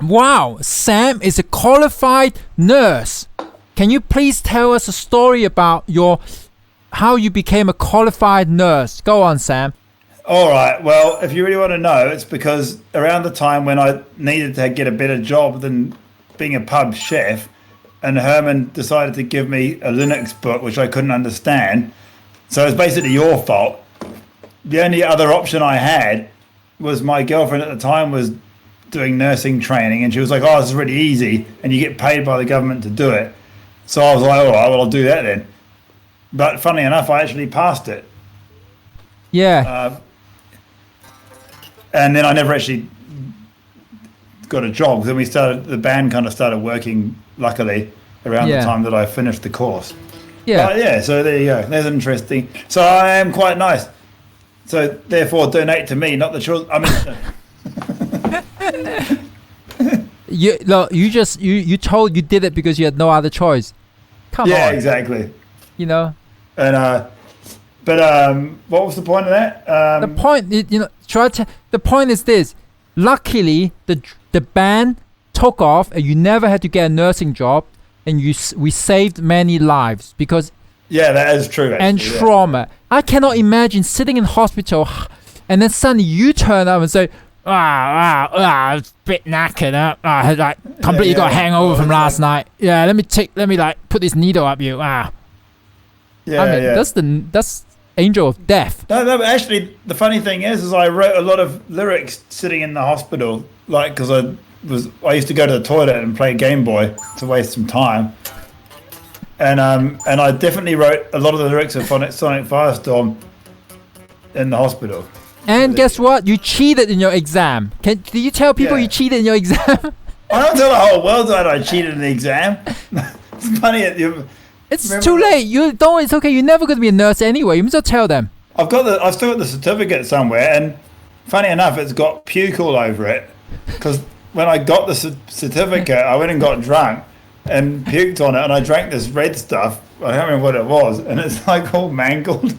Wow, Sam is a qualified nurse. Can you please tell us a story about how you became a qualified nurse? Go on, Sam. All right. Well, if you really want to know, it's because around the time when I needed to get a better job than being a pub chef, and Herman decided to give me a Linux book, which I couldn't understand. So it's basically your fault. The only other option I had was my girlfriend at the time was doing nursing training, and she was like, "Oh, this is really easy, and you get paid by the government to do it." So I was like, "All right, well, I'll do that then." But funny enough, I actually passed it. Yeah. And then I never actually got a job. Then the band kind of started working, luckily, around the time that I finished the course. Yeah. So there you go. There's interesting. So I am quite nice. So therefore, donate to me, not the children. I mean, you did it because you had no other choice. Come on. Yeah, exactly. You know. And but what was the point of that? The point is this. Luckily, the band took off, and you never had to get a nursing job, and we saved many lives because. Yeah, that is true. Actually, and trauma. I cannot imagine sitting in hospital, and then suddenly you turn up and say, a bit knackered. I like completely got a hangover from last night. Yeah, let me put this needle up you. That's angel of death. No, but actually, the funny thing is I wrote a lot of lyrics sitting in the hospital, like because I used to go to the toilet and play Game Boy to waste some time, and I definitely wrote a lot of the lyrics of Sonic Firestorm in the hospital. And guess what? You cheated in your exam. Did you tell people you cheated in your exam? I don't tell the whole world that I cheated in the exam. It's funny. It's too late. You don't. It's okay. You're never going to be a nurse anyway. You must just tell them. I've still got the certificate somewhere, and funny enough, it's got puke all over it. Because when I got the certificate, I went and got drunk and puked on it, and I drank this red stuff. I don't remember what it was, and it's like all mangled.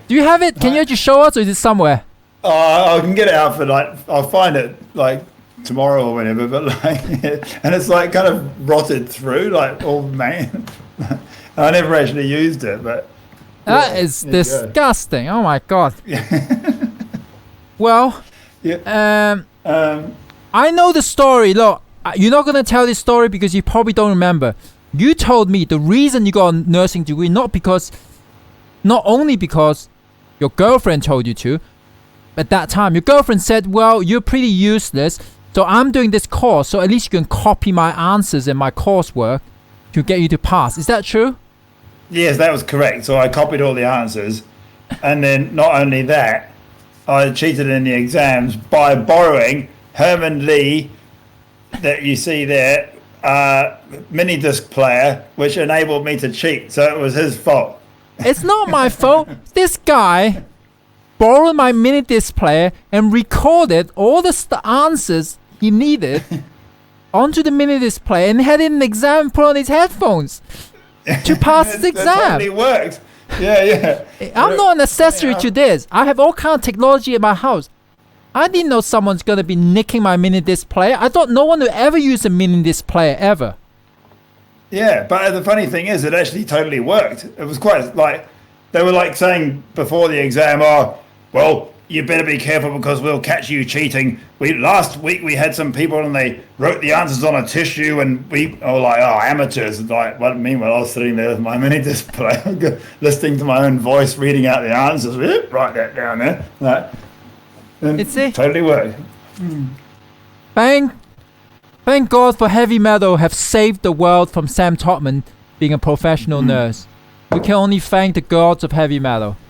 Do you have it? Can you just show us, or is it somewhere? I can get it out for I'll find it tomorrow or whenever. But and it's kind of rotted through, all man. I never actually used it, but that is disgusting. Oh my god. Well, I know the story. Look, you're not gonna tell this story because you probably don't remember. You told me the reason you got a nursing degree not only because your girlfriend told you to. At that time, your girlfriend said, well, you're pretty useless, so I'm doing this course, so at least you can copy my answers in my coursework to get you to pass. Is that true? Yes, that was correct. So I copied all the answers, and then not only that, I cheated in the exams by borrowing Herman Li, that you see there, mini disc player, which enabled me to cheat. So it was his fault. It's not my fault. This guy borrowed my mini disc player and recorded all the answers he needed onto the mini disc player and had it in the exam and put on his headphones to pass his exam. That totally worked. Yeah. I'm not an accessory to this. I have all kind of technology in my house. I didn't know someone's going to be nicking my mini disc player. I thought no one would ever use a mini disc player ever. Yeah, but the funny thing is, it actually totally worked. It was quite they were saying before the exam, "Oh, well, you better be careful because we'll catch you cheating." Last week we had some people and they wrote the answers on a tissue, and we were like, "Oh, amateurs!" Meanwhile, I was sitting there with my mini disc player, listening to my own voice, reading out the answers. Write that down there. It totally worked. Thank God for heavy metal have saved the world from Sam Totman being a professional nurse. We can only thank the gods of heavy metal.